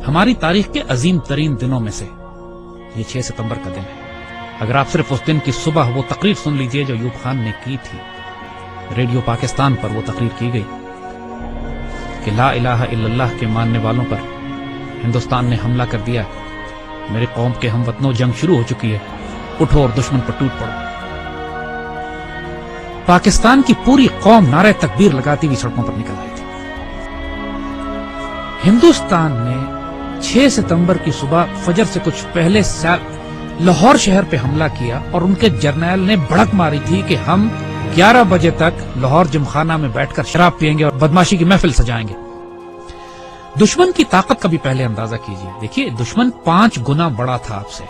ہماری تاریخ کے عظیم ترین دنوں میں سے یہ 6 ستمبر کا دن ہے۔ اگر آپ صرف اس دن کی صبح وہ تقریر سن لیجئے جو ایوب خان نے کی تھی، ریڈیو پاکستان پر وہ تقریر کی گئی کہ لا الہ الا اللہ کے ماننے والوں پر ہندوستان نے حملہ کر دیا، میرے قوم کے ہم وطنوں جنگ شروع ہو چکی ہے، اٹھو اور دشمن پر ٹوٹ پڑو۔ پاکستان کی پوری قوم نعرہ تکبیر لگاتی ہوئی سڑکوں پر نکل آئی تھی۔ ہندوستان نے 6 ستمبر کی صبح فجر سے کچھ پہلے لاہور شہر پہ حملہ کیا اور ان کے جرنیل نے بھڑک ماری تھی کہ ہم 11 بجے تک لاہور جمخانہ میں بیٹھ کر شراب پیئیں گے اور بدماشی کی محفل سجائیں گے۔ دشمن کی طاقت کا بھی پہلے اندازہ کیجئے، دیکھیے دشمن 5 گنا بڑا تھا آپ سے،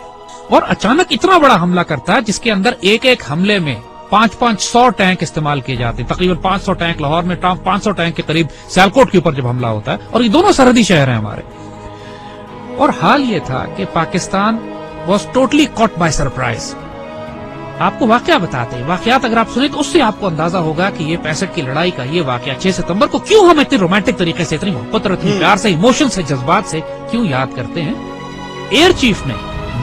اور اچانک اتنا بڑا حملہ کرتا ہے جس کے اندر ایک ایک حملے میں 500 ٹینک استعمال کیے جاتے ہیں، تقریباً 500 ٹینک لاہور میں، 500 ٹینک کے قریب سیالکوٹ کے اوپر جب حملہ ہوتا ہے، اور یہ دونوں سرحدی شہر ہیں ہمارے۔ اور حال یہ تھا کہ Pakistan was totally caught by surprise. آپ کو واقعہ بتاتے ہیں، واقعات اگر آپ سنیں تو اس سے آپ کو اندازہ ہوگا کہ یہ 65 کی لڑائی کا یہ واقعہ 6 ستمبر کو کیوں ہم اتنے رومانٹک طریقے سے، اتنی محبت اور اتنی پیار سے، ایموشن سے، جذبات سے کیوں یاد کرتے ہیں۔ ایئر چیف نے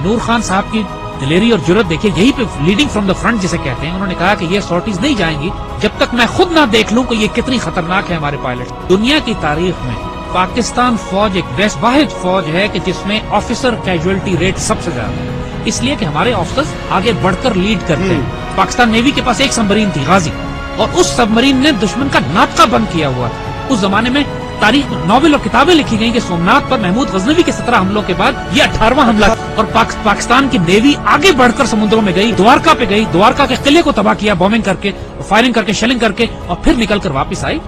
نور خان صاحب کی دلیری اور جرت دیکھیے، یہی پہ لیڈنگ فرام دا فرنٹ جسے کہتے ہیں، انہوں نے کہا کہ یہ سارٹیز نہیں جائیں گی جب تک میں خود نہ دیکھ لوں کہ یہ کتنی خطرناک ہے ہمارے پائلٹ۔ دنیا کی تاریخ میں پاکستان فوج ایک واحد فوج ہے کہ جس میں آفیسر کیجویلٹی ریٹ سب سے زیادہ ہے، اس لیے کہ ہمارے آفیسرز آگے بڑھ کر لیڈ کرتے ہیں۔ پاکستان نیوی کے پاس ایک سبمرین تھی غازی، اور اس سبمرین نے دشمن کا ناطقہ بند کیا ہوا تھا۔ اس زمانے میں تاریخ ناول اور کتابیں لکھی گئیں کہ سومنات پر محمود غزنوی کے 17 حملوں کے بعد یہ 18واں حملہ، اور پاکستان کی نیوی آگے بڑھ کر سمندروں میں گئی، دوارکا پہ گئی، دوارکا کے قلعے کو تباہ کیا بومنگ کر کے، فائرنگ کر کے، شیلنگ کر کے، اور پھر نکل کر واپس آئی۔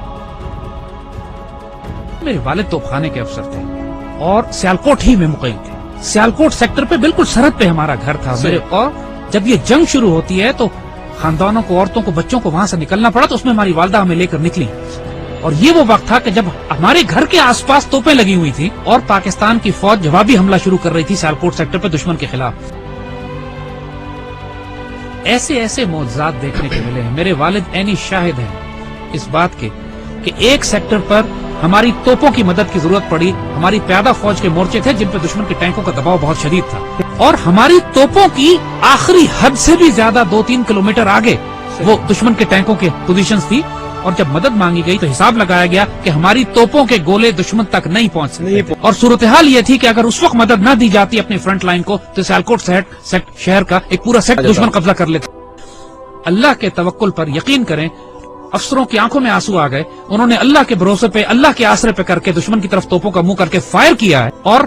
میرے والد توپخانے کے افسر تھے اور سیالکوٹ ہی میں مقیم تھے، سیالکوٹ سیکٹر پہ بالکل سرحد پہ ہمارا گھر تھا میرے، اور جب یہ جنگ شروع ہوتی ہے تو خاندانوں کو، عورتوں کو، بچوں کو وہاں سے نکلنا پڑا، تو اس میں ہماری والدہ ہمیں لے کر نکلی، اور یہ وہ وقت تھا کہ جب ہمارے گھر کے آس پاس توپیں لگی ہوئی تھی اور پاکستان کی فوج جوابی حملہ شروع کر رہی تھی سیالکوٹ سیکٹر پہ دشمن کے خلاف۔ ایسے ایسے معجزات دیکھنے کے ملے ہیں، میرے والد عینی شاہد ہیں اس بات کے کہ ایک سیکٹر پر ہماری توپوں کی مدد کی ضرورت پڑی، ہماری پیادہ فوج کے مورچے تھے جن پہ دشمن کے ٹینکوں کا دباؤ بہت شدید تھا، اور ہماری توپوں کی آخری حد سے بھی زیادہ 2-3 کلومیٹر آگے وہ دشمن کے ٹینکوں کے پوزیشنز تھی، اور جب مدد مانگی گئی تو حساب لگایا گیا کہ ہماری توپوں کے گولے دشمن تک نہیں پہنچ سکتے، اور صورتحال یہ تھی کہ اگر اس وقت مدد نہ دی جاتی اپنی فرنٹ لائن کو تو سیالکوٹ شہر کا ایک پورا سیٹ دشمن قبضہ کر لیتا۔ اللہ کے توکل پر یقین کریں، افسروں کی آنکھوں میں آنسو آ گئے، انہوں نے اللہ کے بھروسے پہ، اللہ کے آسرے پہ کر کے دشمن کی طرف توپوں کا منہ کر کے فائر کیا ہے، اور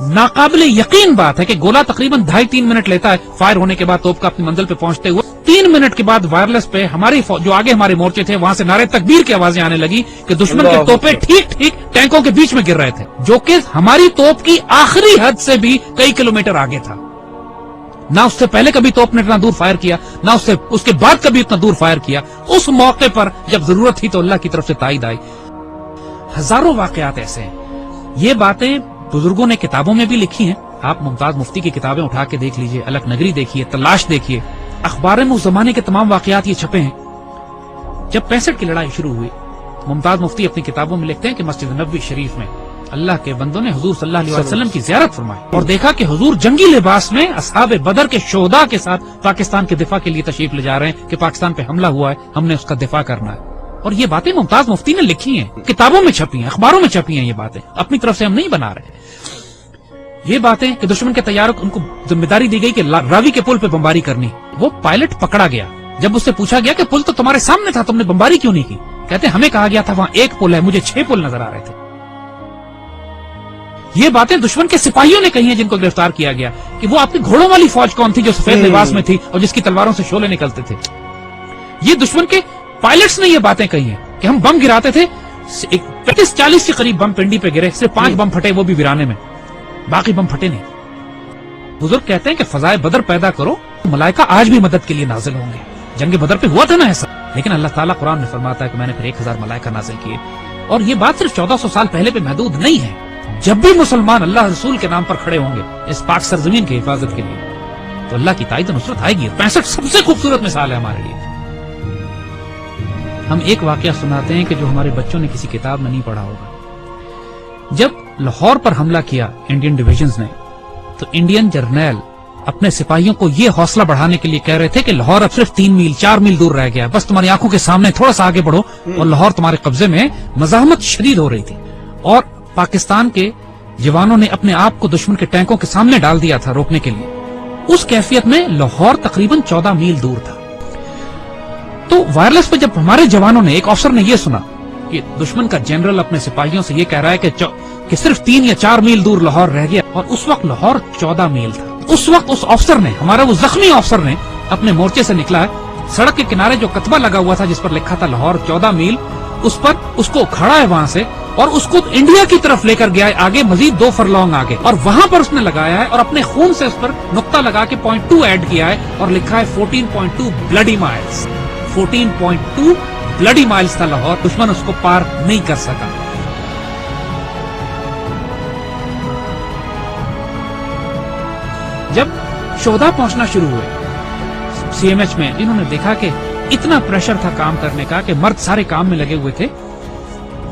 ناقابل یقین بات ہے کہ گولا تقریباً 2.5-3 منٹ لیتا ہے فائر ہونے کے بعد توپ کا اپنی منزل پہ پہنچتے ہوئے۔ 3 منٹ کے بعد وائرلیس پہ ہماری جو آگے ہمارے مورچے تھے وہاں سے نعرے تکبیر کی آوازیں آنے لگی کہ دشمن کے توپیں ٹھیک ٹینکوں کے بیچ میں گر رہے تھے، جو کہ ہماری توپ کی آخری حد سے بھی کئی کلومیٹر آگے تھا۔ نہ اس سے پہلے کبھی توپ نے اتنا دور فائر کیا، نہ اس کے بعد کبھی اتنا دور فائر کیا۔ اس موقع پر جب ضرورت تھی تو اللہ کی طرف سے تائید آئی۔ ہزاروں واقعات ایسے ہیں، یہ باتیں بزرگوں نے کتابوں میں بھی لکھی ہیں، آپ ممتاز مفتی کی کتابیں اٹھا کے دیکھ لیجئے، الک نگری دیکھیے، تلاش دیکھیے، اخبار میں اس زمانے کے تمام واقعات یہ چھپے ہیں۔ جب 65 کی لڑائی شروع ہوئی، ممتاز مفتی اپنی کتابوں میں لکھتے ہیں کہ مسجد نبوی شریف میں اللہ کے بندوں نے حضور صلی اللہ علیہ وسلم کی زیارت فرمائی اور دیکھا کہ حضور جنگی لباس میں اصحاب بدر کے شہداء کے ساتھ پاکستان کے دفاع کے لیے تشریف لے جا رہے ہیں کہ پاکستان پہ حملہ ہوا ہے، ہم نے اس کا دفاع کرنا ہے۔ اور یہ باتیں ممتاز مفتی نے لکھی ہیں، کتابوں میں چھپی ہیں، اخباروں میں چھپی ہیں، یہ باتیں اپنی طرف سے ہم نہیں بنا رہے۔ یہ باتیں کہ دشمن کے طیاروں کو ان کو ذمہ داری دی گئی کہ راوی کے پل پہ بمباری کرنی، وہ پائلٹ پکڑا گیا، جب اس سے پوچھا گیا کہ پل تو تمہارے سامنے تھا، تم نے بمباری کیوں نہیں کی؟ کہتے ہمیں کہا گیا تھا وہاں ایک پل ہے، مجھے 6 پل نظر آ رہے تھے۔ یہ باتیں دشمن کے سپاہیوں نے کہی ہیں جن کو گرفتار کیا گیا کہ وہ آپ کی گھوڑوں والی فوج کون تھی جو سفید لباس میں تھی اور جس کی تلواروں سے شعلے نکلتے تھے۔ یہ دشمن کے پائلٹس نے یہ باتیں کہی ہیں کہ ہم بم گراتے تھے، 35-40 کے قریب بم پنڈی پہ گرے، صرف 5 بم پھٹے، وہ بھی ویرانے میں، باقی بم پھٹے نہیں۔ بزرگ کہتے ہیں کہ فضائے بدر پیدا کرو، ملائکہ آج بھی مدد کے لیے نازل ہوں گے۔ جنگ بدر پہ ہوا تھا نا ایسا، لیکن اللہ تعالیٰ قرآن میں فرماتا ہے کہ میں نے پھر 1000 ملائکہ نازل کیے، اور یہ بات صرف 1400 سال پہلے پہ محدود نہیں ہے۔ جب بھی مسلمان اللہ رسول کے نام پر کھڑے ہوں گے اس پاک سرزمین کی حفاظت کے لیے تو اللہ کی تائید و نصرت آئے گی۔ 65 سب سے خوبصورت مثال ہے ہمارے لیے۔ ہم ایک واقعہ سناتے ہیں کہ جو ہمارے بچوں نے کسی کتاب میں نہیں پڑھا ہوگا۔ جب لاہور پر حملہ کیا انڈین ڈویژنز نے تو انڈین جرنیل اپنے سپاہیوں کو یہ حوصلہ بڑھانے کے لیے کہہ رہے تھے کہ لاہور اب صرف 3 میل 4 میل دور رہ گیا، بس تمہاری آنکھوں کے سامنے تھوڑا سا آگے بڑھو، اور لاہور تمہارے قبضے میں مزاحمت شدید ہو رہی تھی، اور پاکستان کے جوانوں نے اپنے آپ کو دشمن کے ٹینکوں کے سامنے ڈال دیا تھا روکنے کے لیے۔ اس کیفیت میں لاہور تقریباً 14 میل دور تھا۔ تو وائرلیس پہ جب ہمارے جوانوں نے، ایک افسر نے یہ سنا کہ دشمن کا جنرل اپنے سپاہیوں سے یہ کہہ رہا ہے کہ صرف 3 یا 4 میل دور لاہور رہ گیا، اور اس وقت لاہور 14 میل تھا۔ اس وقت اس افسر نے، ہمارا وہ زخمی افسر نے اپنے مورچے سے نکلا ہے، سڑک کے کنارے جو کتبہ لگا ہوا تھا جس پر لکھا تھا لاہور 14 میل، اس پر اس کو کھڑا ہے وہاں سے، اور اس کو انڈیا کی طرف لے کر گیا ہے آگے، مزید 2 فرلانگ آگے، اور وہاں پر اس نے لگایا ہے اور اپنے خون سے اس پر نقطہ لگا کے 0.2 ایڈ کیا ہے اور لکھا ہے 14.2 بلڈی مائلز۔ 14.2 بلڈی مائلز تھا لاہور، دشمن اس کو پار نہیں کر سکا۔ جب شہداء پہنچنا شروع ہوئے سی ایم ایچ میں، انہوں نے دیکھا کہ اتنا پریشر تھا کام کرنے کا کہ مرد سارے کام میں لگے ہوئے تھے،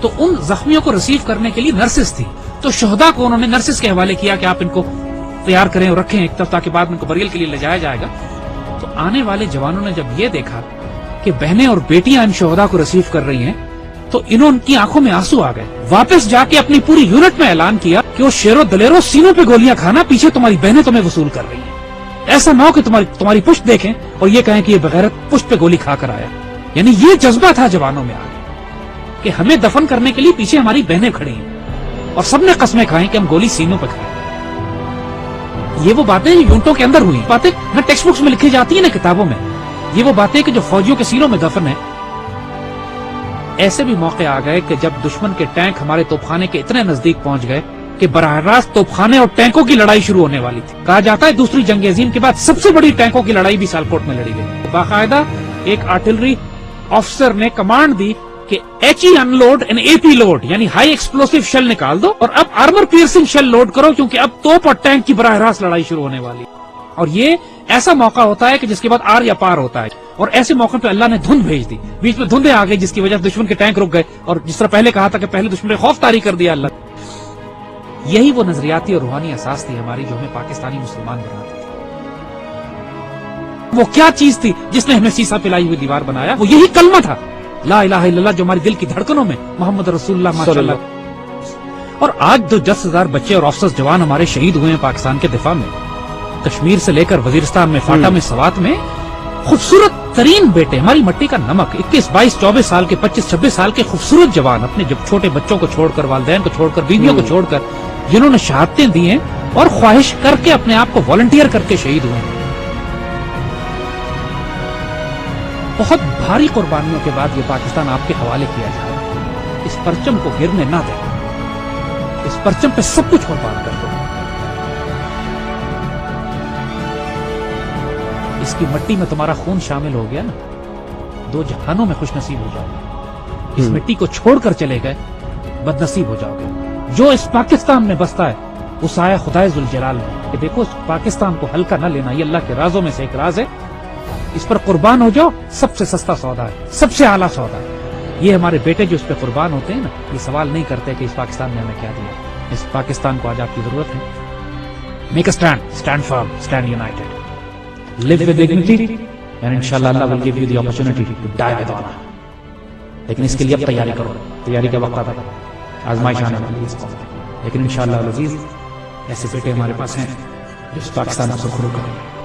تو ان زخمیوں کو ریسیو کرنے کے لیے نرسز تھی، تو شہداء کو انہوں نے نرسز کے حوالے کیا کہ آپ ان کو تیار کریں اور رکھیں ایک طرف تاکہ بعد میں ان کو بریل کے لیے لے جایا جائے گا۔ تو آنے والے جوانوں نے جب یہ دیکھا کہ بہنیں اور بیٹیاں ان شہداء کو ریسیو کر رہی ہیں تو ان کی آنکھوں میں آنسو آ گئے۔ واپس جا کے اپنی پوری یونٹ میں اعلان کیا کہ وہ شیرو دلیرو سینوں پہ گولیاں کھانا، پیچھے تمہاری بہنیں تمہیں وصول کر رہی ہیں، ایسا نہ ہو کہ تمہاری پشت دیکھیں اور یہ کہیں کہ یہ بغیرت پشت پہ گولی کھا کر آیا۔ یعنی یہ جذبہ تھا جوانوں میں آگے کہ ہمیں دفن کرنے کے لیے پیچھے ہماری بہنیں کھڑی ہیں، اور سب نے قسمیں کھائیں کہ ہم گولی سینوں پہ کھائیں۔ یہ وہ باتیں یونٹوں کے اندر ہوئی، باتیں نہ ٹیکسٹ بکس میں لکھی جاتی ہیں نہ کتابوں میں، یہ وہ باتیں کہ جو فوجیوں کے سینوں میں دفن ہیں۔ ایسے بھی موقع آ گئے کہ جب دشمن کے ٹینک ہمارے توپخانے کے اتنے نزدیک پہنچ گئے کہ براہ راست توپخانے اور ٹینکوں کی لڑائی شروع ہونے والی تھی۔ کہا جاتا ہے دوسری جنگ عظیم کے بعد سب سے بڑی ٹینکوں کی لڑائی بھی سیالکوٹ میں لڑی گئی۔ باقاعدہ ایک آرٹلری افسر نے کمانڈ دی کہ H E unload and A P load, یعنی ہائی ایکسپلوسو شیل نکال دو اور اب آرمر پیئرسنگ شیل لوڈ کرو، کیونکہ اب توپ اور ٹینک کی براہ راست لڑائی شروع ہونے والی۔ اور یہ ایسا موقع ہوتا ہے کہ جس کے بعد آر یا پار ہوتا ہے، اور ایسے موقع پہ اللہ نے دھند بھیج دی، بیچ میں دھندیں آ گئی جس کی وجہ سے دشمن کے ٹینک رک گئے، اور جس طرح پہلے کہا تھا کہ پہلے دشمن نے خوف طاری کر دیا اللہ۔ یہی وہ نظریاتی اور روحانی اساس تھی ہماری جو ہمیں پاکستانی مسلمان بناتی تھی۔ وہ کیا چیز تھی جس نے ہمیں سیسا پلائی ہوئی دیوار بنایا؟ وہ یہی کلمہ تھا، لا الہ الا اللہ، جو ہماری دل کی دھڑکنوں میں محمد رسول اللہ ماشاء اللہ۔ اور آج جو 10,000 بچے اور آفسرز جوان ہمارے شہید ہوئے ہیں پاکستان کے دفاع میں، کشمیر سے لے کر وزیرستان میں، فاٹا میں، سوات میں، خوبصورت ترین بیٹے، ہماری مٹی کا نمک، 21، 22، 24 سال کے، 25، 26 سال کے خوبصورت جوان، اپنے جب چھوٹے بچوں کو چھوڑ کر، والدین کو چھوڑ کر، بیویوں کو چھوڑ کر، جنہوں نے شہادتیں دی ہیں اور خواہش کر کے اپنے آپ کو والنٹیئر کر کے شہید ہوئے ہیں۔ بہت بھاری قربانیوں کے بعد یہ پاکستان آپ کے حوالے کیا جا رہا ہے۔ اس پرچم کو گرنے نہ دیں، اس پرچم پہ سب کچھ قربان کر دو۔ اس کی مٹی میں تمہارا خون شامل ہو گیا نا، 2 جہانوں میں خوش نصیب ہو جاؤ گے۔ اس مٹی کو چھوڑ کر چلے گئے بد نصیب ہو جاؤ گے۔ جو اس پاکستان میں بستا ہے اس آیا خدائے ذوالجلال میں کہ دیکھو اس پاکستان کو ہلکا نہ لینا، یہ اللہ کے رازوں میں سے ایک راز ہے، اس پر قربان ہو جاؤ، سب سے سستا سودا ہے، سب سے اعلیٰ سودا ہے۔ یہ ہمارے بیٹے جو اس پہ قربان ہوتے ہیں نا، یہ سوال نہیں کرتے کہ اس پاکستان نے ہمیں کیا دیا۔ اس پاکستان کو آج آپ کی ضرورت ہے۔ Make a stand, stand firm, stand United, live with dignity and inshallah Allah will give you the opportunity to die with honor۔ لیکن اس کے لیے اب تیاری کرو، تیاری کا وقت آتا ہے، آزمائش آنے والی ہے اس قوم میں، لیکن انشاءاللہ العزیز ایسے بیٹے ہمارے پاس ہیں جو اس پاکستان کو سرخرو کریں گے۔